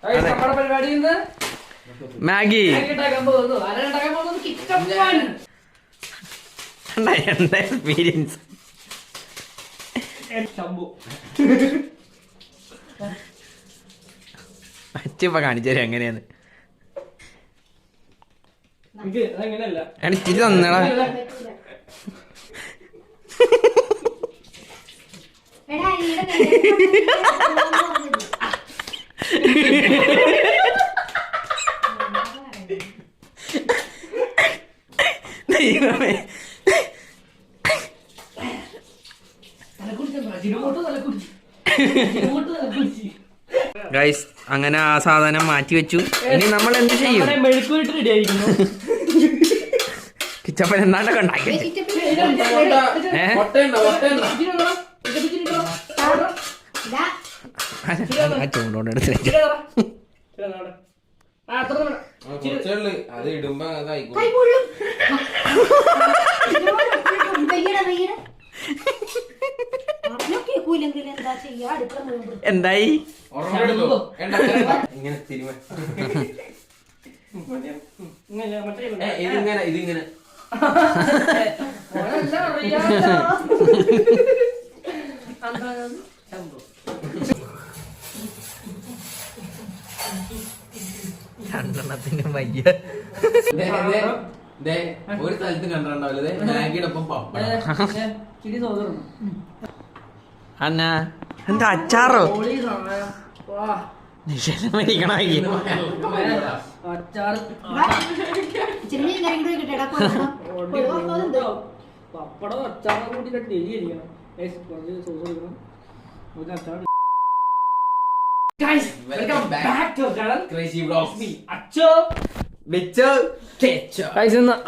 നമ്മുടെ പരിപാടി മാഗി എന്താ എക്സ്പീരിയൻസ്? അച്ഛപ്പ കാണിച്ചു തരാം എങ്ങനെയാന്ന്. ചിരി തന്നടാ. ദൈവമേ, ഗൈസ് അങ്ങനെ ആ സാധനം മാറ്റി വെച്ചു. ഇനി നമ്മൾ എന്ത് ചെയ്യും? കിച്ചപ്പൻ എന്താണ്ടൊക്കെ ഉണ്ടാക്കി. ആ ചൂണ്ടോണ്ട് എടുത്ത് വെച്ചു. അത് ഇടുമ്പോ എന്തായി? ഇങ്ങനെ ഇതിങ്ങനെ ഇതിങ്ങനെ രണ്ടെണ്ണത്തിന് വയ്യ. ഒരു സ്ഥലത്ത് കണ്ടിട്ടുണ്ടാവില്ലേ മാഗിയുടെ ഒപ്പം പപ്പടം. അന്ന എന്താ അച്ചാറോ? നിഷേധം പപ്പടം അച്ചാറും കൂടി ഡെലിയിരിക്കണം.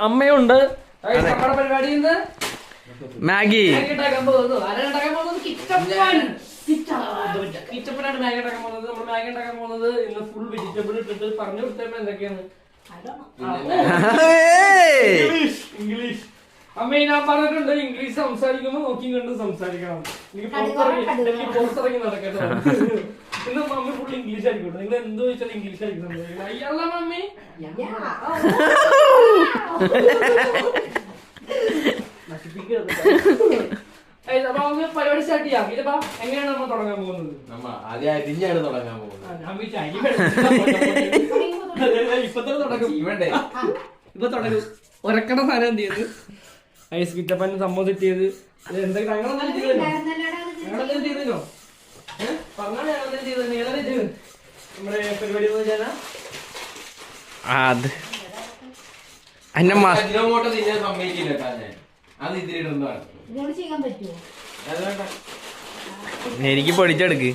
അമ്മയുണ്ട്. നമ്മുടെ പരിപാടി മാഗി കിച്ചപ്പനാണ് മാഗി ഉണ്ടാക്കാൻ പോകുന്നത്. നമ്മൾ മാഗി ഉണ്ടാക്കാൻ പോകുന്നത് ഇന്ന് ഫുൾ വെജിറ്റബിൾ ഇട്ടിട്ട് പറഞ്ഞു കൊടുത്തപ്പോ എന്തൊക്കെയാണ് ഇംഗ്ലീഷ്. അമ്മ ഞാൻ പറഞ്ഞിട്ടുണ്ട് ഇംഗ്ലീഷ് സംസാരിക്കുമ്പോ നോക്കി കണ്ട് സംസാരിക്കണം. എനിക്ക് പുറത്തിറങ്ങി നടക്കട്ടോ. ഇന്ന് മമ്മി ഫുൾ ഇംഗ്ലീഷ് ആയിരിക്കും. നിങ്ങൾ എന്ത് ചോദിച്ചാലും ഇംഗ്ലീഷ് ആയിരിക്കും. അയ്യല്ല മമ്മി പരിപാടി സ്റ്റാർട്ട് ചെയ്യാം. ഇതിപ്പോ എങ്ങനെയാണ് നമ്മൾ തുടങ്ങാൻ പോകുന്നത്? ആദ്യം അരിഞ്ഞാണ് തുടങ്ങാൻ പോകുന്നത്. ഇപ്പൊ തുടങ്ങും. ഇപ്പൊ തുടങ്ങും. ഒരക്കട സാധനം എന്ത് ചെയ്ത് ഐസ് കിറ്റപ്പൻ സംഭവം സെറ്റ് ചെയ്ത് എന്തൊക്കെ ഞങ്ങളെന്തെങ്കിലും ചെയ്തോ? പറഞ്ഞാൽ ഞങ്ങളെന്തെങ്കിലും ചെയ്തത് നിങ്ങളെ ചെയ്ത് നമ്മുടെ പരിപാടി അത് എന്നെ അജിനോമോട്ടോ തിന്നാൻ സമ്മതിക്കില്ല. അത് ഇതിലിടുന്നതാണ്. എനിക്ക് പൊടിച്ചെടുക്ക്.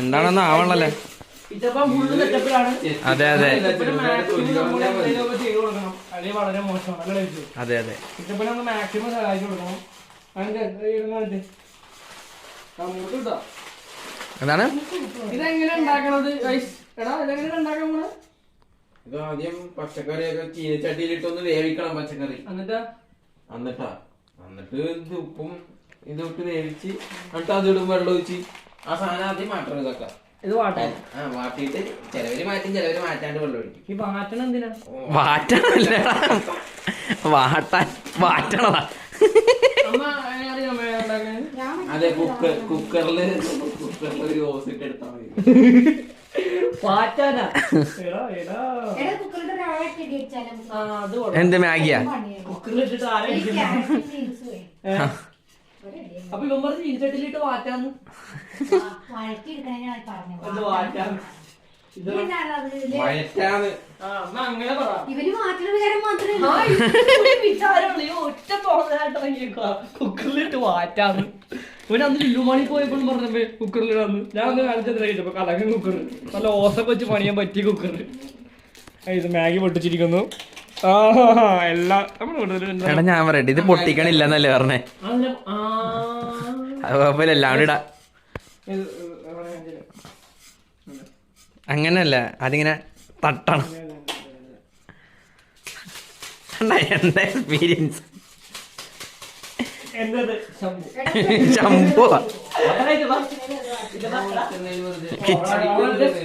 എന്താണെന്ന് ആവണല്ലേ? അതെ അതെ വളരെ മോശമാണ്. അതെ അതെ കിച്ചപ്പനെ മാക്സിമം സഹായിച്ചു കൊടുക്കണം. എന്താണ് ഇതെങ്ങനെ ഉണ്ടാക്കണത്? എടാ ഇതെങ്ങനെ ഉണ്ടാക്കാൻ പോണ? ഇത് ആദ്യം പച്ചക്കറിയൊക്കെ ചീനച്ചട്ടിയിലിട്ടൊന്ന് വേവിക്കണം. പച്ചക്കറി എന്നിട്ട് ഇത് ഉപ്പും ഇതൊട്ട് വേവിച്ച് എന്നിട്ട് അതിടും വെള്ളം ഒഴിച്ച് ആ സാധനം ആദ്യം മാറ്റണം. ഇതൊക്കെ ഇത് വാട്ടാൻ വാട്ടിയിട്ട് ചിലവര് മാറ്റും ചിലവര് മാറ്റാണ്ട് വെള്ളം ഒഴിക്കും. ഈ വാട്ടണം എന്തിനാ? വാട്ടണല്ല വാട്ടണതാ. അതെ കുക്കറില് ഒരു ഓസ് ഇട്ട് എടുത്താൽ മതി. എന്ത് മാഗിയാ? കുക്കറിലിട്ടിട്ട് അപ്പൊ ഇവൻ പറഞ്ഞ് ചീനച്ചട്ടിയിലിട്ട് വാറ്റാന്ന്. അങ്ങനെ പറ. ഒറ്റ കുക്കറിലിട്ട് വാറ്റാന്ന്. ഇവൻ അന്ന് ലുലുമാണി പോയപ്പോഴും പറഞ്ഞപ്പോ കുക്കറിലിടാന്ന്. ഞാൻ ഒന്ന് കാണിച്ചെത്ര കഴിച്ചപ്പോ കലങ്ങൻ കുക്കർ, നല്ല ഓസൊക്കെ വെച്ച് പണിയാൻ പറ്റിയ കുക്കർ. ഇത് മാഗി പൊട്ടിച്ചിരിക്കുന്നു. എടാ ഞാൻ പറയട്ടെ, ഇത് പൊട്ടിക്കണില്ലെന്നല്ലേ പറഞ്ഞേ? അത് കുഴപ്പമില്ല, എല്ലാം ഇടാ. അങ്ങനല്ല, അതിങ്ങനെ തട്ടണം. എന്താ എക്സ്പീരിയൻസ്? എന്നത് ശംഭു. ശംഭു എടാ, ഇത് വാ. ഇത് വാ, എടാ.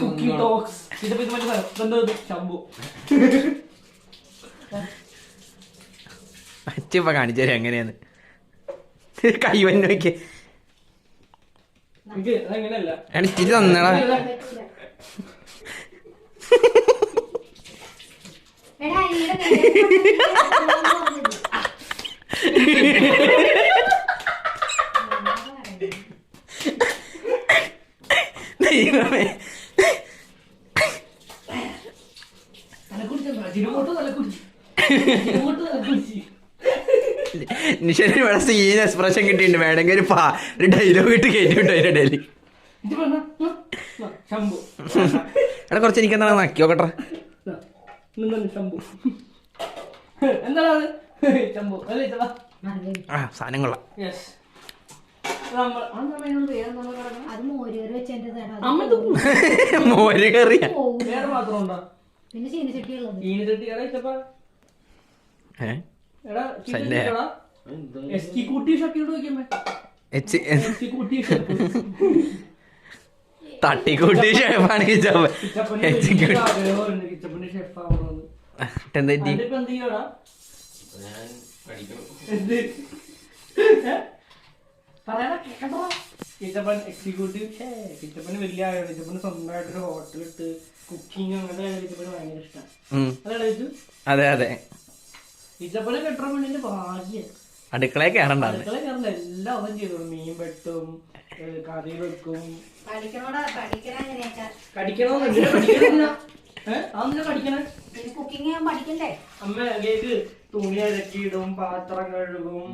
Cooking talks. ഇതിപ്പോ ഇത് മറ്റേ സാധനം. ഇതെന്താ ഇത്? ശംഭു. അച്ഛപ്പ കാണിച്ചു തരാം എങ്ങനെയാന്ന്. കൈ വന്നു നോക്കിയേ. ഇത് അതങ്ങനെയല്ല. ഇച്ചിരി തന്നടാ. ദൈവമേ. നിഷന് ഇവിടെ സീൻ എക്സ്പ്രഷൻ കിട്ടിയിട്ടുണ്ട്. വേണമെങ്കിൽ ഒരു ഡയലോഗ് ഇട്ട് കയറ്റി വിട്ടു അതിന്റെ ഇടയിൽ. ശംഭു. എടാ കുറച്ച് എനിക്ക് എന്താണ് നക്കി നോക്കട്ടെ. ശംഭു. എന്താണ് ശംഭു അല്ലേ? ഇതാ. ആ സാധനം കൊള്ളാം. യെസ്. മോര് കറിയ. വേറെ മാത്രം ഉണ്ടോ? പിന്നെ ചീനച്ചട്ടിയുള്ളത്. ചീനച്ചട്ടി എടാ ഇച്ചപ്പാ. എടാ ശല്യ. എക്സിക്യൂട്ടീവ് ഷട്ടിയോട് ചോദിക്കാൻ എക്സിക്യൂട്ടീവ് തട്ടിക്കൂട്ടി ഷെഫാണ് കിച്ചപ്പൻ. കിച്ചപ്പന്റെ ഷെഫ് ആവണമെന്ന്. എന്താ അതിപ്പോ എന്ത് ചെയ്യടാ? ഞാൻ പഠിക്കണം. എന്ത് പറയാനാ കേട്ടോ? കിച്ചപ്പൻ എക്സിക്യൂട്ടീവ്. കിച്ചപ്പന് വലിയ ആളാണ്. കിച്ചപ്പന് സ്വന്തമായിട്ടൊരു ഹോട്ടലിട്ട് കുക്കിംഗ് അങ്ങനത്തെ കിച്ചപ്പന് ഭയങ്കര ഇഷ്ടമാണ്. അതല്ലേ ചോദിച്ചു? അതെ അതെ. കിച്ചപ്പനെ കെട്ടാൻ വേണ്ടി ഭാഗ്യം. അടുക്കളയെ കയറണ്ട. അടുക്കള കയറുന്ന എല്ലാം അവൻ ചെയ്തോളും. മീൻ വെട്ടും, കറി വെക്കും. പഠിക്കണോടാ, പഠിക്കണ അങ്ങനെയൊക്കെ. കടിക്കണമെന്നില്ല. കടിക്കണില്ല. അതെന്തിനാ കടിക്കണേ? കുക്കിംഗ് ഞാൻ പഠിക്കണ്ടേ? അമ്മ കേക്ക് തുണി അലക്കിയിടും, പാത്രം കഴുകും.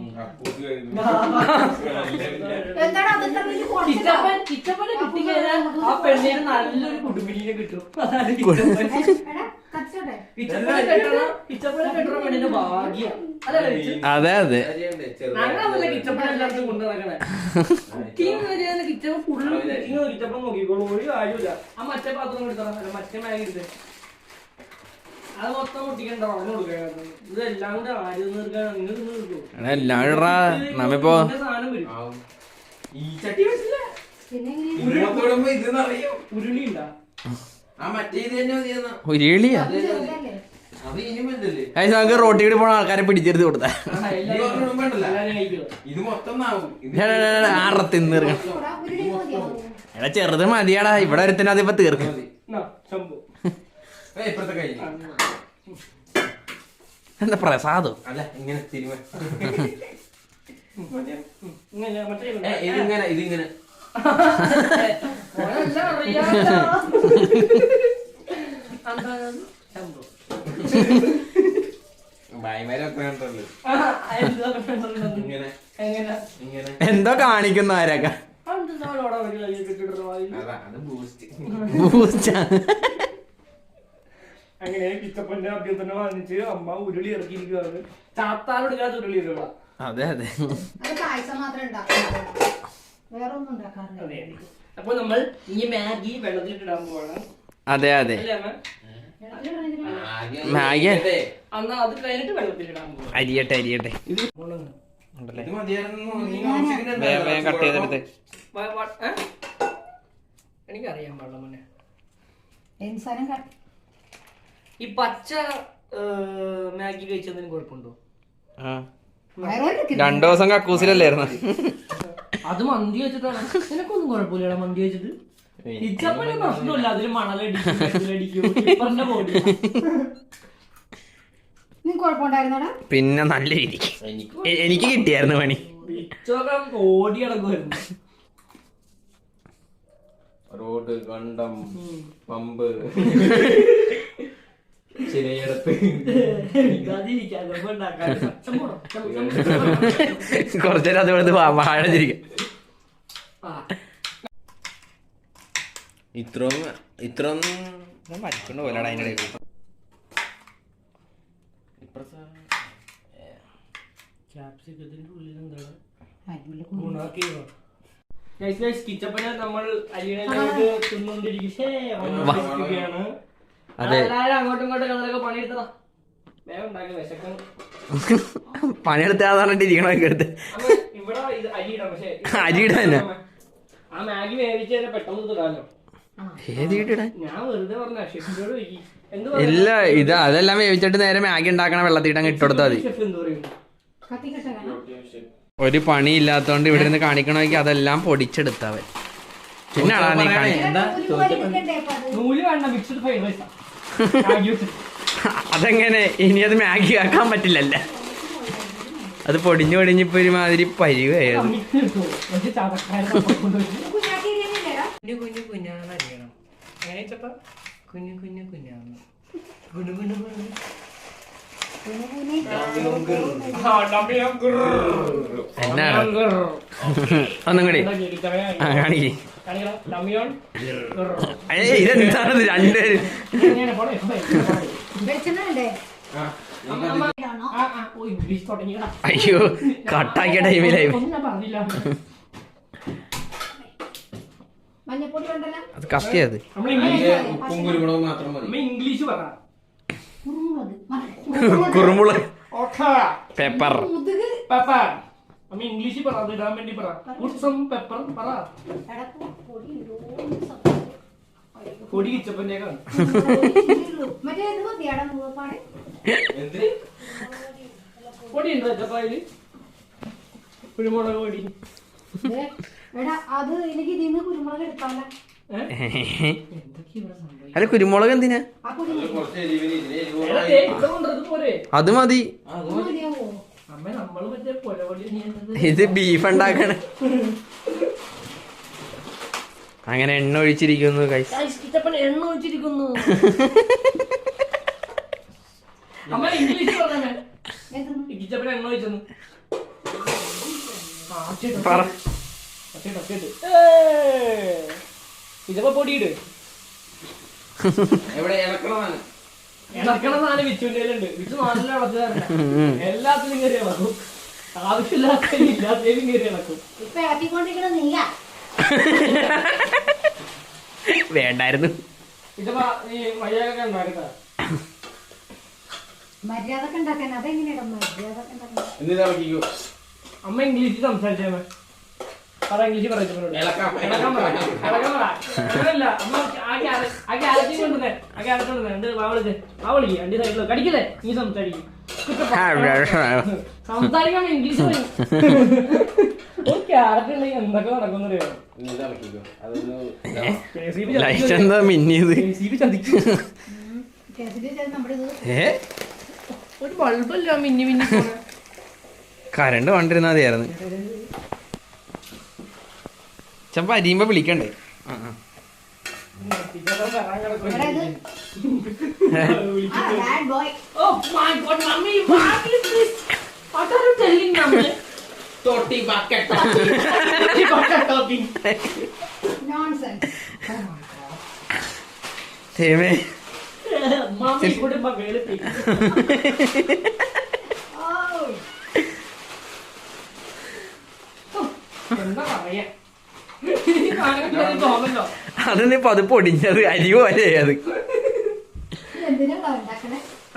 എന്താടാ അതെന്താ വലിയ കോൺസെപ്റ്റാ? കിച്ചപ്പനെ കിട്ടിക്കഴിഞ്ഞാൽ ആ പെണ്ണിന് നല്ലൊരു കുടുംബിനെ കിട്ടും. അതാണ് കിച്ചപ്പൻ. എടാ കച്ചോട്ടെ. കിച്ചപ്പനെ കെട്ടണ പെണ്ണിന്റെ ഭാഗ്യം. അതല്ലേ ചേച്ചി? അതെ അതെ. ഞങ്ങളല്ല കിച്ചപ്പൻ എല്ലായിടത്തും കൊണ്ടു നടക്കണേ. കുക്കിംഗ് വരെയാണ് കിച്ചപ്പൻ ഫുള്ള് കുക്കിംഗ് കിച്ചപ്പൻ നോക്കിക്കോളൂ. ഒരു കാര്യമില്ല. ആ മറ്റേ പാത്രം എടുത്തോ, മറ്റേ മാഗി എടുത്തേ. അത് മൊത്തം പൊട്ടിക്കണ്ട, പറഞ്ഞു കൊടുക്കാൻ. ഇതെല്ലാം കൂടെ ആര് തീർക്കാൻ? നിങ്ങൾ തിന്ന് തീർക്കും. എല്ലാവരും നമ്മിപ്പോ സാധനം വരും. ഈ ചട്ടി വെച്ചില്ല. പിന്നെ എങ്ങനെയാ? ഉരുളി ഉണ്ടാ? ആ മറ്റേ ഇത് തന്നെ മതിയെന്നാ. ഉരുളിയാ. ചെറുതല്ലേ? അത് ഇനി വലുതല്ലേ? നമുക്ക് റോട്ടി കൂടി പോണ ആൾക്കാരെ പിടിച്ചെടുത്ത് കൊടുത്താ. എല്ലാരും കഴിക്കുക. ഇത് മൊത്തം നാവും. ആറ തിന്നീർക്കണം. ചൂടാ, ഉരുളി മതിയോ? എടാ ചെറുത് മതിയാടാ. ഇവിടെ ഒരുത്തന്നെ അതിപ്പോ തീർക്കും. ശംഭു. ഇപ്പഴത്തെ കൈ എന്താ പ്രസാദോ? അല്ല ഇങ്ങനെ തിരുമ. മറ്റേ ഇതിങ്ങനെ ഇതിങ്ങനെ ഭായിമാരൊക്കെ ഉണ്ടല്ലോ. ഇങ്ങനെ ഇങ്ങനെ എന്തോ കാണിക്കുന്നു ആരൊക്കെ. അതാ അത് ബൂസ്റ്റ്. ബൂസ്റ്റാ. അങ്ങനെ കിച്ചപ്പന്റെ അഭ്യർത്ഥന വാങ്ങിച്ച് അമ്മ ഉരുളി ഇറക്കിയിരിക്കുകയാണ്. ചാത്താനോടുക്കാത്ത ഉരുളി ഇടുക. അതെ അതെ. അത് പായസം മാത്രമേ ഉണ്ടാക്കാറുള്ളൂ, വേറെ ഒന്നും ഉണ്ടാക്കാറില്ല. അപ്പൊ നമ്മൾ ഈ മാഗി വെള്ളത്തിലിടാൻ പോവാണ്. അതെ അതെ. അല്ലേ അമ്മ? മാഗി അന്നാ അത് കഴിഞ്ഞിട്ട് വെള്ളത്തിലിടാൻ പോവാ. അരിയട്ടെ അരിയട്ടെ. ഇത് മതിയായിരുന്നു. നീ ആവശ്യത്തിന് വേഗം കട്ട് ചെയ്തെടുത്ത്. എനിക്കറിയാൻ പാടില്ല മോനെ. സാധനം ഈ പച്ച മാഗി കഴിച്ചതിന് കുഴപ്പമുണ്ടോ? വയറോട്ട് 2 ദിവസം കക്കൂസിലല്ലായിരുന്നു. അത് മന്തി വെച്ചിട്ടാണ്. നിനക്കൊന്നും കുഴപ്പമില്ല മന്തി വെച്ചിട്ട്. ഇച്ചപ്പന് പ്രശ്നമില്ല. അതില് മണലടിക്കും ബോഡി. നീ കുഴപ്പമുണ്ടായിരുന്നോടാ? പിന്നെ നല്ല രീതിക്ക് എനിക്ക് കിട്ടിയായിരുന്നു പണി. ഇച്ചൊക്കെ ഓടി കിടക്കുമായിരുന്നു. റോഡ്, കണ്ടം, പമ്പ്, ശരിയടത്ത് കുറച്ചേരം അതുകൊണ്ട് വാഴച്ചിരിക്കും. ഇത്രയൊന്നും മരിക്കൊണ്ട് പോലെടാ അതിൻ്റെ ഇടയിൽ. കിച്ചപ്പനെ നമ്മൾ അരിയണയിലേക്ക് തിന്നുകൊണ്ടിരിക്കുകയാണ്. അതെ. അങ്ങോട്ടും ഇങ്ങോട്ടും കളറൊക്കെ പണിയെടുത്തതാ. വേഗം ഉണ്ടാക്കി വിശക്കണം. പണിയെടുത്താ പറഞ്ഞിട്ട് ഇരിക്കണോ എടുത്ത്. ഇവിടെ ഇത് അരി ഇടാം, പക്ഷേ അരി ഇടാനാ? ആ മാഗി വേവിച്ച് തന്നെ പെട്ടെന്ന് ഇടാലോ. ഏത് ഇടാൻ? ഞാൻ വെറുതെ പറഞ്ഞ ഷെഫിനോട് ചോദിക്കി എന്ത് ഇല്ല, ഇത് അതെല്ലാം വേവിച്ചിട്ട് നേരെ മാഗി ഉണ്ടാക്കണ വെള്ളത്തിട്ട് അങ്ങ് ഇട്ടുകൊടുത്താൽ മതി. ഷെഫ് എന്ത് പറയുന്നു? ഒരു പണി ഇല്ലാത്തോണ്ട് ഇവിടെ നിന്ന് കാണിക്കണമെങ്കിൽ അതെല്ലാം പൊടിച്ചെടുത്തവൻ. പിന്നെ നീ നൂല് വേണ്ട, മിക്സ്ഡ് ഫ്രൈഡ് റൈസാ. അതെങ്ങനെ ഇനി അത് മാഗി ആക്കാൻ പറ്റില്ലല്ലേ? അത് പൊടിഞ്ഞു പൊടിഞ്ഞിപ്പോ ഒരുമാതിരി പരിവായത്. കുഞ്ഞു കുഞ്ഞു കുഞ്ഞാന്നറിയണം. എങ്ങനെ ചപ്പ കുഞ്ഞു കുഞ്ഞു കുഞ്ഞാന്ന് കുഞ്ഞു കുഞ്ഞു എന്നാണ് ഒന്നും കൂടി കാണിക്കേ. ഇതെന്താണത് രണ്ടുപേര്? അയ്യോ, കട്ടാക്കിയ ടൈമിലായി. അത് കത്തിയത് ഉപ്പും കുരുമുളകും മാത്രം മതി. ഇംഗ്ലീഷ് പറ. കുരുമുളക്, പെപ്പർ. പെപ്പർ. അമ്മ ഇംഗ്ലീഷ് പറ, അത് ഇടാൻ വേണ്ടി പറ. ഉത്സം പെപ്പർ പറ. പൊടി കിച്ചപ്പൻ്റെയൊക്കെ പൊടി ഉണ്ടോ ചപ്പായില്? കുരുമുളക് പൊടി. അത് എനിക്ക് ഇതിന്ന് കുരുമുളക് എടുക്കാമല്ലോ. അല്ല, കുരുമുളക് എന്തിനാ? കുറച്ച് എരിവിന് ഇതിന് എരിവ് അത് മതി. അമ്മ നമ്മള് മറ്റേ പൊലപൊടി. ഇത് ബീഫ് ഉണ്ടാക്കണ. അങ്ങനെ എണ്ണ ഒഴിച്ചിരിക്കുന്നു. എണ്ണ ഒഴിച്ചിരിക്കുന്നു. അമ്മ ഇംഗ്ലീഷ് പറഞ്ഞേ. കിച്ചപ്പൻ എണ്ണ ഒഴിച്ചെന്ന് പറ. ഇതപ്പോ പൊടിയിട്. എവിടെ ഇളക്കണതാണ്? ഇളക്കണ സാധനം വിച്ചുണ്ട്. വിച്ചു നല്ല ഇളക്കാറില്ല. എല്ലാത്തിനും കയറി ഇളക്കും. ആവശ്യമില്ലാത്ത ഇല്ലാത്തതിനും കയറി ഇളക്കും. ഇപ്പൊ ഇളക്കിക്കൊണ്ടിരിക്കണ നീയാ. വേണ്ടായിരുന്നു. ഇതപ്പോ ഈ മര്യാദയൊക്കെ ഉണ്ടാക്കട്ടാ. മര്യാദ ഒക്കെ ഉണ്ടാക്കാൻ അതെങ്ങനെയാ മര്യാദ ഒക്കെ ഉണ്ടാക്കാൻ? എന്നിട്ട് ഇളക്കിക്കോ. അമ്മ ഇംഗ്ലീഷിൽ സംസാരിച്ചേ. പറ, ഇംഗ്ലീഷ് പറയുന്നത്. ഇളക്കാം. അങ്ങനല്ല. അമ്മ ആ ക്യാരറ്റ് കൊണ്ടുവന്നേ. ആ ക്യാരറ്റ് കൊണ്ടുവന്നേ. എന്ത് വാവളിച്ച് വാവളിക്ക് അണ്ടി സൈഡിലോ കടിക്കല്ലേ? നീ സംസാരിക്കും. സംസാരിക്കാൻ ഇംഗ്ലീഷ് പറയും. ക്യാരറ്റ് ഉണ്ടെങ്കിൽ എന്തൊക്കെ നടക്കുന്നറിയോ? എന്നിട്ട് ഇളക്കിക്കോ. അതൊന്ന് ലൈറ്റ് എന്താ മിന്നിയത്? ഒരു ബൾബല്ല മിന്നി മിന്നി. കരണ്ട് കൊണ്ടിരുന്നാ മതിയായിരുന്നു. ചപ്പ അരിയുമ്പോ വിളിക്കണ്ടേ? എന്താ പറയാ? അതെന്നെ അത് പൊടിഞ്ഞത് അരി പോലെ അത്.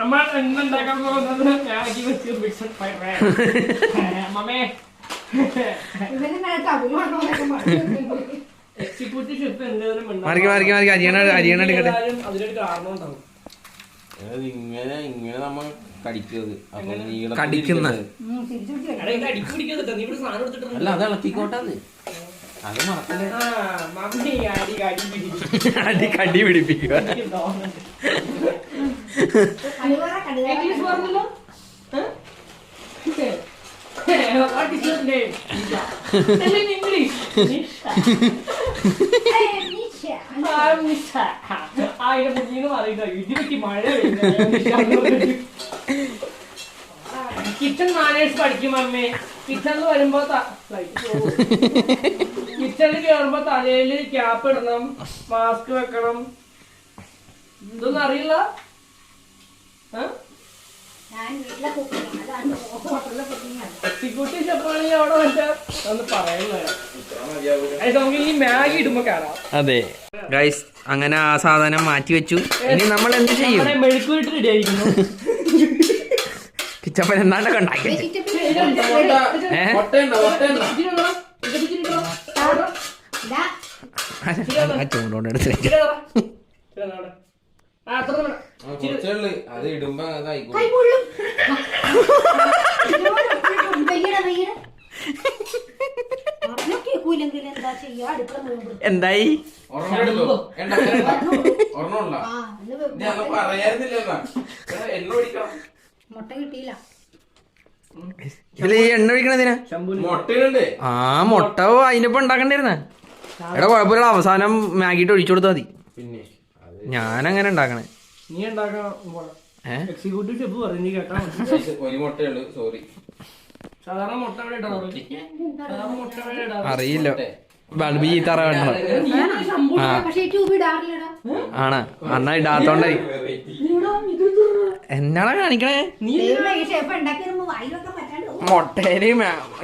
അമ്മ എന്തുണ്ടാക്കാൻ പോകുന്നത്? മാഗി വെച്ച് മിക്സഡ് ഫ്രൈഡ് റൈസ്. അമ്മേ എക്സിക്യൂട്ടീവ് ഷെഫ് എന്തെങ്കിലും അരിയണ എടുക്കട്ടെ. അതിനൊരു കാരണം ഉണ്ടാവും. ഇങ്ങനെ നമ്മൾ കടിക്കുന്നത്. കടിക്കുന്ന അല്ല, അത് ഇളക്കിക്കോട്ടെ. അത് മറക്കല്ലേ. അടി കടി പിടിപ്പിക്കുക. കിച്ചൺ മാനേഴ്സ് പഠിക്കും അമ്മേ. കിച്ചണിൽ വരുമ്പോ കിച്ചണിൽ കയറുമ്പോ തലയില് ക്യാപ്പ് ഇടണം, മാസ്ക് വെക്കണം. ഇതൊന്നും അറിയില്ല. എക്സിക്യൂട്ടീവ് ഷെഫാണെങ്കിൽ അവിടെ വെച്ചാൽ ഒന്ന് പറയുന്നത് നമുക്ക് ഈ മാഗി ഇടുമ്പോ കാണാം. അതെ ഗൈസ്, അങ്ങനെ ആ സാധനം മാറ്റി വെച്ചു. ഇനി നമ്മൾ എന്ത് ചെയ്യും? മെഴുക്കുവിട്ട് റെഡി ആയിരിക്കുന്നു. കിച്ചപ്പൻ എന്താണ്ടൊക്കെ ഉണ്ടാക്കി. മുട്ടയുണ്ടോ ചൂടോണ്ട് എടുത്ത് കുറച്ചേ ഉള്ളു അത് ഇടുമ്പോ അതായിക്കോളും എന്തായി പറയാറുന്നില്ല എണ്ണ ഒഴിക്കണം മുട്ട കിട്ടിയില്ല. ഇതില് ഈ എണ്ണ ഒഴിക്കണതിനാ മുട്ടയുണ്ട് ആ മുട്ട അതിനിപ്പോ ഉണ്ടാക്കണ്ടിരുന്ന എടാ കുഴപ്പമില്ല അവസാനം മാഗിട്ട് ഒഴിച്ചു കൊടുത്താ മതി. പിന്നെ ഞാനങ്ങനെ ഉണ്ടാക്കണേ. നീ ഉണ്ടാക്കാൻ എക്സിക്യൂട്ടീവ് ഷെഫ് പറഞ്ഞു കേട്ടാ ഒരു മുട്ടയുള്ളു സോറി സാധാരണ മുട്ട എവിടെ ഇടാറ്? സാധാരണ മുട്ട എവിടെ ഇടാറ്? അറിയില്ല ബൾബ് ചീത്തറ വേണ്ട ആ പക്ഷേ ഈ ട്യൂബ് ഇടാറില്ലടാ. ആണ് അന്നാ ഇടാത്തോണ്ടായി. എന്നാടാ കാണിക്കണേ ദൈവമേ, ഈ ഷെഫ് ഉണ്ടാക്കി വരുമ്പോ വായിലൊക്കെ പറ്റാണ്ട് പോകും. മുട്ടയില്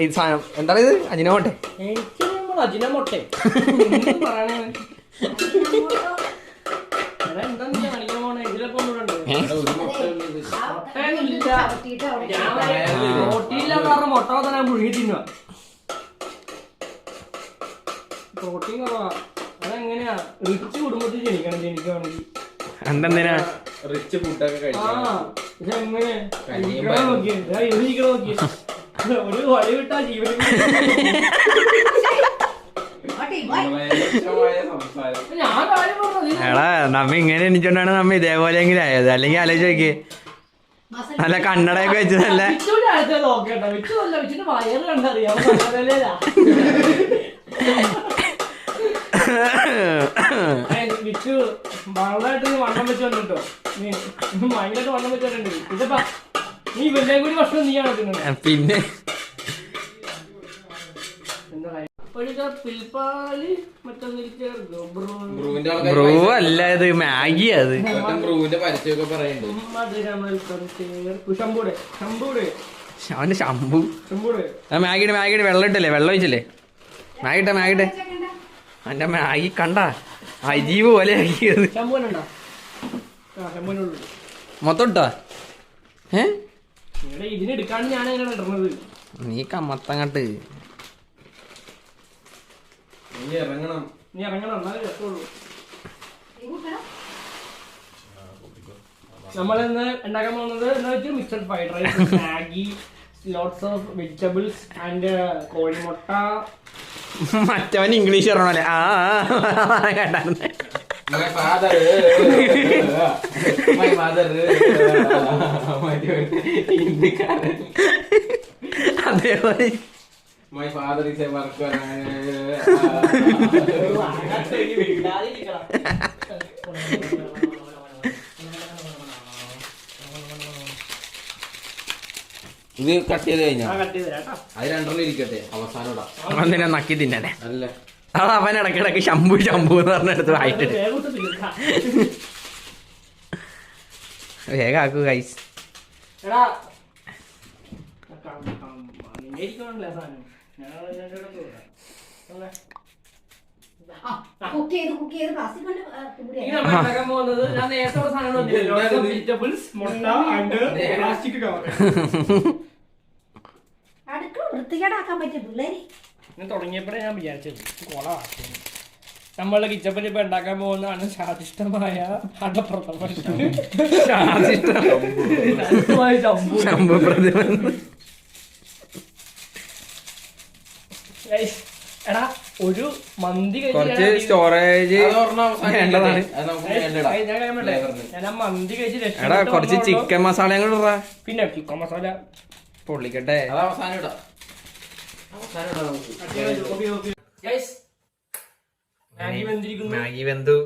ഈ സാധനം എന്താണ് ഇത് അജിനോട്ടെ എനിക്ക് അജിന മുട്ടേ പറയണേ എന്താ നീ കാണിക്കാൻ പോണേ? ഇതിലൊക്കെ ഒന്നുകൂടെ ഒരു മുട്ടയുള്ളു ചവിട്ടിയിട്ട് അവിടെ പ്രോട്ടീനില്ലാന്ന് പറഞ്ഞ മുട്ട തന്നെ മുഴുകി തിന്നുക. പ്രോട്ടീൻ കുറവാ. അതെങ്ങനെയാ റിച്ച് കുടുംബത്തിൽ ജനിക്കുകയാണെങ്കിൽ എന്തെന്തിനാ റിച്ച് ഫുഡൊക്കെ കഴിക്കാം ഇതെങ്ങനെ നോക്കിയേ നോക്കിയേ ഒരു വഴി വിട്ടാ ജീവൻ സംസാരം ഞാൻ കാര്യം പറഞ്ഞത് എടാ നമ്മ ഇങ്ങനെ എണിച്ചോണ്ടാണ് നമ്മ ഇതേപോലെയെങ്കിലും ആയത്. അല്ലെങ്കിൽ ആലോചിച്ച് നോക്കിയേ നല്ല കണ്ണടയൊക്കെ വെച്ച് നല്ല വിച്ചുവിന്റെ അടുത്ത് നോക്കട്ടോ. വിച്ചു അല്ല, വിച്ചുന്റെ വയറ് കണ്ടറിയാം. വിച്ചു വളമായിട്ട് നീ വണ്ണം വെച്ചോണ്ടിട്ടോ. നീ ഭയങ്കരമായിട്ട് വണ്ണം വെച്ചോണ്ട് ഇതിപ്പ നീ ഇവന്റെ കൂടി ഭക്ഷണം നീയാണ് തിന്നുന്നത്. പിന്നെ എന്താ ഒരു പിൽപ്പാല് മറ്റൊന്നിരിക്കും ബ്രൂവിന്റെ ബ്രൂ അല്ല ഇത് മാഗി അത് ബ്രൂവിന്റെ പരസ്യമൊക്കെ പറയുന്നുണ്ട് ശമ്പൂടെ ശമ്പൂടെ അവന്റെ ശമ്പു ശമ്പൂടെ ആ മാഗിയുടെ വെള്ളം ഇട്ടല്ലേ വെള്ളം ഒഴിച്ചല്ലേ മാഗിട്ടെ അവന്റെ മാഗി കണ്ട അജീവ് പോലെ ആക്കിയത് ശമ്പൂനുണ്ടോ? ആ ശമ്പൂനുള്ളൂ. മൊത്തം ഇട്ടാ ഇവിടെ ഇതിനെടുക്കാണ്ട് ഞാൻ എങ്ങനെ ഇടുന്നത്? നീ കമ്മത്തങ്ങട്ട് നീ ഇറങ്ങണം നീ ഇറങ്ങണം, എന്നാലേ രസമുള്ളൂ. നമ്മളിന്ന് ഉണ്ടാക്കാൻ പോകുന്നത് എന്താ വെച്ചാൽ mixed fried rice, Maggi, lots of vegetables and കോഴിമുട്ട. മറ്റവൻ ഇംഗ്ലീഷ് പറഞ്ഞല്ലേ കേട്ടായിരുന്നു. My father ഹിന്ദിക്കാരൻ. അതേപോലെ My father is a worker. ഇത് കട്ട് ചെയ്ത് കഴിഞ്ഞാ അത് രണ്ടെണ്ണം ഇരിക്കട്ടെ, അവസാനം ഇടാം. അവനെ നക്കി തിന്നണേ. അല്ല അത് അവൻ ഇടയ്ക്കിടയ്ക്ക് ശംഭു എന്ന് പറഞ്ഞെടുത്ത് വായിട്ടിട്ട് വേഗം ആക്കൂ ഗൈസ്. എടാ കുക്ക് ചെയ്ത് പ്ലാസ്റ്റിക് കൊണ്ട് ഉണ്ടാക്കാൻ പോകുന്നത് ഞാൻ നേരത്തെ സാധനം വെജിറ്റബിൾസ്, മുട്ട ആൻഡ് പ്ലാസ്റ്റിക് കവർ. അടുക്കള വൃത്തികേടാക്കാൻ പറ്റിയ പിള്ളേര് ഞാൻ തുടങ്ങിയപ്പോഴേ ഞാൻ വിചാരിച്ചത് കൊളമാക്കി. നമ്മളുടെ കിച്ചപ്പൻ ഇപ്പൊ ഉണ്ടാക്കാൻ പോകുന്നതാണ് സ്വാദിഷ്ടമായ അടപ്രഥമൻ. ശംഭു പ്രതിമ. എടാ ഒരു മന്തി കുറച്ച് സ്റ്റോറേജ് വേണ്ടതാണ്. ഞാൻ ആ മന്തി കഴിച്ച് എടാ കുറച്ച് ചിക്കൻ മസാലയും കൂടെ ഇടാ. പിന്നെ ചിക്കൻ മസാല പൊള്ളിക്കട്ടെ. അത് അവസാനം ഇടാം. മാഗി വെന്തു.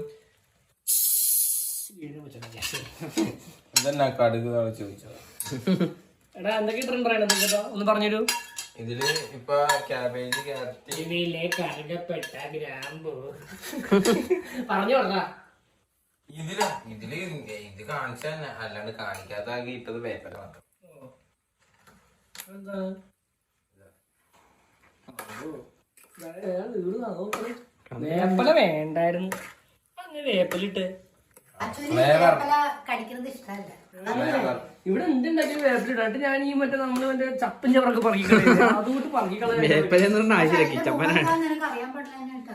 ഇതെന്നാ കടുക് ചോദിച്ചത്. എടാ എന്തൊക്കെ ഇട്ടിട്ടുണ്ടോ ഒന്ന് പറഞ്ഞൊരു. ഇതില് ഇപ്പൊ ക്യാബേജ്, ക്യാരറ്റ്, ഇതിലെ കറുകപ്പെട്ട ഗ്രാമ്പു പറഞ്ഞു കൊടുക്കാ. ഇതില് ഇത് കാണിച്ച തന്നെ, അല്ലാണ്ട് കാണിക്കാത്ത ഇട്ടത് പേപ്പർ മാത്രം. വേപ്പല വേണ്ടായിരുന്നു, അന്ന് വേപ്പലിട്ട് കടിക്കുന്നത് ഇഷ്ടമല്ല. ഇവിടെ എന്തുണ്ടാക്കി വേപ്പിലിട്ട് ഞാൻ ഈ മറ്റേ നമ്മള് മറ്റേ ചപ്പൻ ചവറൊക്കെ പറക്കിക്കളെ അതുകൊണ്ട് പറക്കിക്കളെ വേപ്പലെന്ന് ആവശ്യമില്ല കിച്ചപ്പനാണ്. നിനക്ക് അറിയാൻ പറ്റില്ല.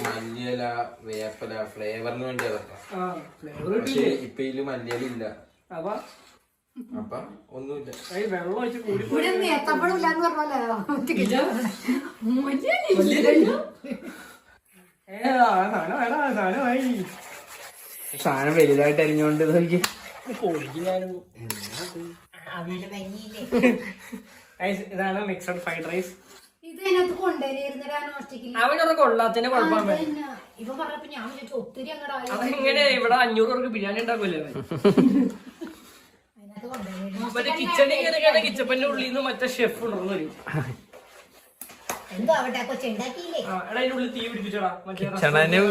മല്ലിയില വേപ്പല ഫ്ലേവറിന് വേണ്ടി അതൊക്കെ. പക്ഷേ ഇപ്പൊ ഇതില് മല്ലിയില ഇല്ല. അപ്പൊ ഒന്നുമില്ല. വെള്ളം ഒഴിച്ച് കൂടി ഇവിടെ ഒന്നും എത്തപ്പോഴും ഇല്ലാന്ന് പറഞ്ഞല്ലോ. സാധനമായി സാധനം വലുതായിട്ട് അരിഞ്ഞോണ്ട് ഇതാണ് മിക്സഡ് ഫ്രൈഡ് റൈസ്. ഇത് അതിനകത്ത് കൊണ്ടുവരുന്നില്ല നോസ്റ്റിക്കിൽ. അവനൊക്കെ കൊള്ളാത്തതിന്റെ കുഴപ്പമാണ്. ഇപ്പൊ പറഞ്ഞപ്പോ ഞാൻ വിചാരിച്ചു ഒത്തിരി അങ്ങോട്ട് അതെങ്ങനെ ഇവിടെ 500 പേർക്ക് ബിരിയാണി ഉണ്ടാക്കൂല്ലേ? അതിനകത്ത് കൊണ്ടുവരും. മറ്റേ കിച്ചണിൽ കിച്ചപ്പന്റെ ഉള്ളിൽ നിന്ന് മറ്റേ ഷെഫ് ഉണർന്നു വരും. എന്തോ ആവട്ടെ കൊച്ചുണ്ടാക്കിയില്ലേ. എടാ അതിനുള്ളിൽ തീ പിടിപ്പിച്ചോടാ. കിച്ചണനും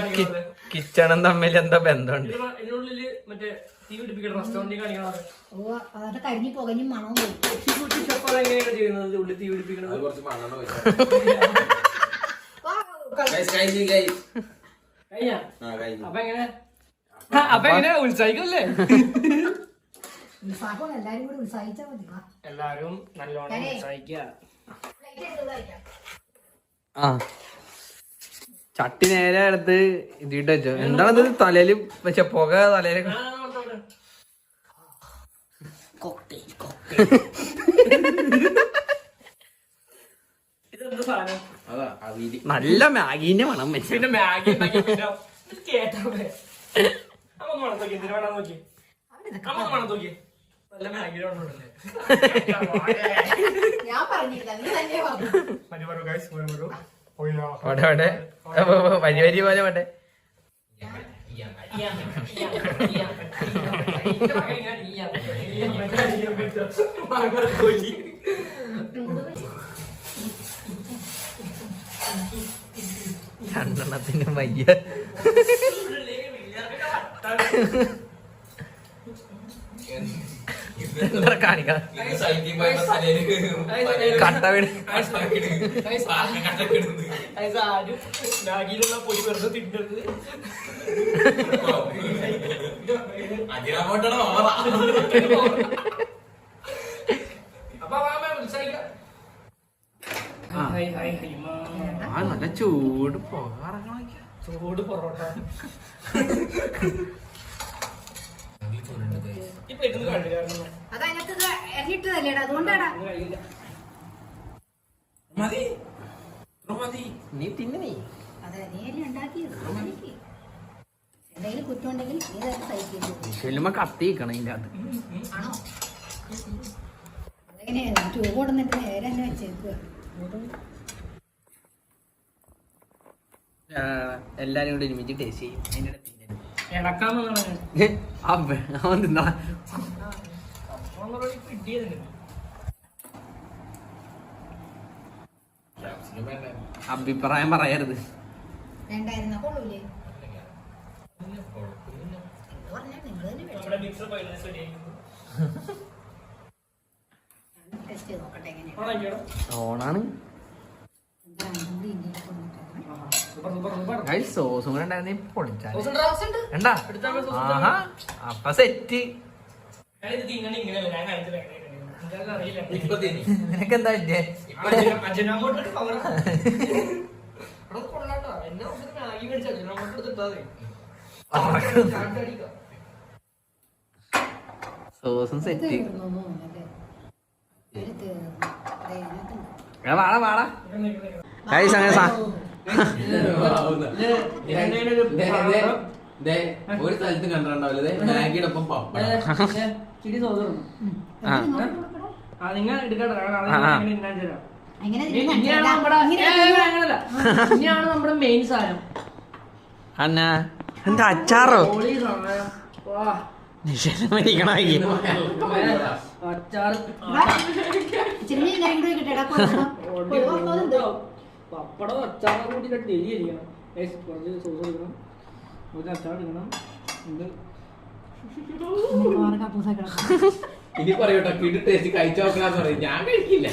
കിച്ചണും തമ്മിൽ എന്താ ബന്ധമുണ്ട്? ഇതിനുള്ളില് മറ്റേ തീ പിടിപ്പിക്കണ റെസ്റ്റോറന്റിൽ കാണിക്കണം. ഓ അതൊക്കെ കരിഞ്ഞു പുകഞ്ഞും മണവും പോയി. ഷെഫ് അതെങ്ങനെയാണ് ചെയ്യുന്നത്? ഉള്ളിൽ തീ പിടിപ്പിക്കണത് അത് കുറച്ച് മണ്ണെണ്ണ ഒഴിച്ചാ. കഴിഞ്ഞാ? ആ, കഴിഞ്ഞു. അപ്പൊ എങ്ങനെ ഉത്സാഹിക്കല്ലേ? ഉത്സാഹം എല്ലാരും കൂടി ഉത്സാഹിച്ചാ മതി. എല്ലാരും നല്ലോണം ഉത്സാഹിക്കുക. ആ ചട്ടി നേരെ എടുത്ത് ഇതിട്ട് വെച്ചോ. എന്താണത് തലയില് വെച്ച പുക തലയില്? ഇതെന്ത് സാധനം? അതാ അവിയല്. നല്ല മാഗീന്റെ മണം വെച്ച. പിന്നെ മാഗി കേട്ടാ അമ്മ മണം നോക്കി. എന്തിനു വേണം നോക്കി? അമ്മ മണം നോക്കി. നല്ല മാഗിയുടെ മണമുണ്ടല്ലേ? ഞാൻ പറഞ്ഞില്ല, നീ തന്നെ പറഞ്ഞു. ഓടെ വരി വരി പോലെ പോട്ടെ. രണ്ടെണ്ണത്തിനും വയ്യ. എന്താ കാണിക്കണം? കട്ട വീണ് മാഗിയിലുള്ള പൊടി വെറുതെ തിന്നത്. ആ നല്ല ചൂട് പോകാറങ്ങണ. ചൂട് പൊറോട്ട ഇപ്പൊ ഇരുന്ന് കണ്ടുകാരണം. അത് അതിനകത്ത് എണ്ണിട്ടതല്ലേടാ, അതുകൊണ്ടാടാ. നീ തിന്നു. നീ അതെ, നീ എല്ലാം ഉണ്ടാക്കിയത്. എന്തെങ്കിലും കുറ്റം ഉണ്ടെങ്കിൽ നീ തന്നെ സഹിക്കുന്നു. ചെല്ലുമ്പോ കത്തിക്കണം ഇതിന്റെ അത്. ആണോ? അതെങ്ങനെയാ ട്യൂബ് കൊടുന്നിട്ട് നേരെ തന്നെ വെച്ചേക്കുക. എല്ലാരും കൂടി ഒരുമിച്ച് ടേസ്റ്റ് ചെയ്യും. അതിന്റെ ഇടയിൽ ഇടക്കാന്ന് അവൻ തിന്നാ. കിട്ടിയതില്ല. അഭിപ്രായം പറയരുത്. വേണ്ടായിരുന്ന കൊള്ളൂലേ? എന്ന് പറഞ്ഞാൽ നിങ്ങൾ തന്നെ ടെസ്റ്റ് ചെയ്ത് നോക്കട്ടെ എങ്ങനെയാണ്. ഓണാണ്. സോസും കൂടെ ഉണ്ടായിരുന്നെ പൊളിച്ചാ. എന്താ ആഹാ അപ്പൊ സെറ്റ്. നിനക്കെന്താ പറ്റേ? സോസും സെറ്റ്. വാടാ വാടാ. ഒരു സ്ഥലത്ത് കണ്ടിട്ടുണ്ടാവില്ലേ മാഗിയുടെ ഒപ്പം പപ്പടം. നിങ്ങൾ എടുക്കട്ടെ. ഇനിയാണ് നമ്മുടെ മെയിൻ സാധനം. അന്ന എന്താ അച്ചാറോ? അച്ചാർ പപ്പടം അച്ചാറും കൂടി ഡെലി അരിക്കണം. കുറച്ച് സോസ് എടുക്കണം, കുറച്ച് അച്ചാർ എടുക്കണം. ഇനി പറയൂട്ടോ കിട്ടി ടേസ്റ്റ് കഴിച്ചു നോക്കണമെന്ന് പറയും. ഞാൻ കഴിക്കില്ല.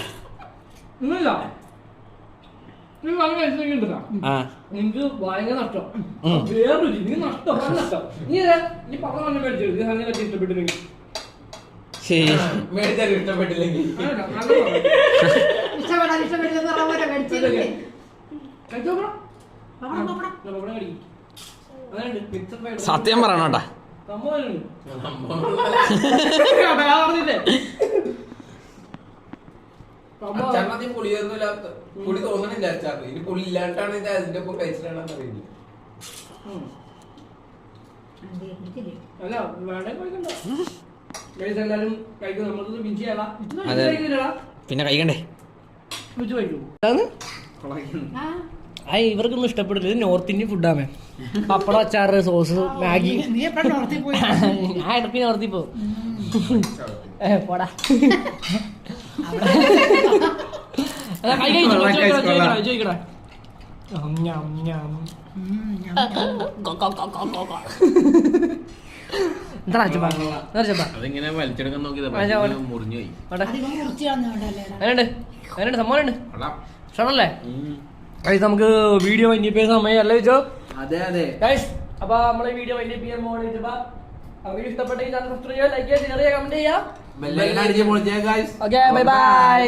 ഒന്നുമില്ല, നിങ്ങക്ക് ഭയങ്കര നഷ്ടം. വേറൊരു നീ നഷ്ടം നഷ്ടം. നീ പറഞ്ഞ മേടിച്ചു ഇത് അങ്ങനെ പറ്റി ഇഷ്ടപ്പെട്ടില്ലെങ്കിൽ മേടിച്ചാലും ഇഷ്ടപ്പെട്ടില്ലെങ്കിൽ ഇഷ്ടപ്പെട്ടില്ലെന്ന് പറഞ്ഞ പോലെ മേടിച്ചില്ലേ? സത്യം പറയണോട്ടാ. അച്ചാറിനകത്ത് പുളിയൊന്നുമില്ല, പുളി തോന്നണില്ല അച്ചാറിന്. ഇനി പുളി ഇല്ലാണ്ടാണ് ഇത് അതിന്റെ ഒപ്പം കഴിച്ചിട്ടാണെന്ന് അറിയില്ല. അല്ല വേണേ കഴിക്കണ്ട. എല്ലാരും കഴിക്കും. നമ്മളത് മിഞ്ചി അതെ. പിന്നെ കഴിക്കണ്ടേ? കഴിക്കും. ആ, ഇവർക്കൊന്നും ഇഷ്ടപ്പെടില്ല. ഇത് നോർത്ത് ഇന്ത്യൻ ഫുഡാണ്. പപ്പടം, അച്ചാറ്, സോസ്, മാഗി. നീ എപ്പോഴും നോർത്തിൽ പോയി ഞാൻ ഇടയ്ക്ക് നോർത്തിൽ പോകും. പോടാ. ചോദിക്കടാ. അതിങ്ങനെ വലിച്ചെടുക്കാൻ നോക്കിയത് മുറിഞ്ഞു പോയി. അധികം മുറിച്ച് കളഞ്ഞോണ്ടല്ലേടാ. അതിനുണ്ട് സംഭവമുണ്ട്. ഇഷ്ടമല്ലേ? നമുക്ക് വീഡിയോ വൈൻഡപ്പ് ചെയ്യുന്ന സമയം അല്ലേ വെച്ചോ? അതെ അതെ. അപ്പൊ നമ്മളെ വീഡിയോ വൈൻഡപ്പ് ചെയ്യാൻ പോകണ വീഡിയോ ഇഷ്ടപ്പെട്ടെങ്കിൽ ചാനൽ സബ്സ്ക്രൈബ് ചെയ്യുക, ലൈക്ക് ചെയ്യുക, ഷെയർ ചെയ്യുക, കമന്റ് ചെയ്യുക. ബെല്ലൈക്കൺ അടിച്ച് പൊളിച്ചേ ഗൈസ്. Okay, bye bye.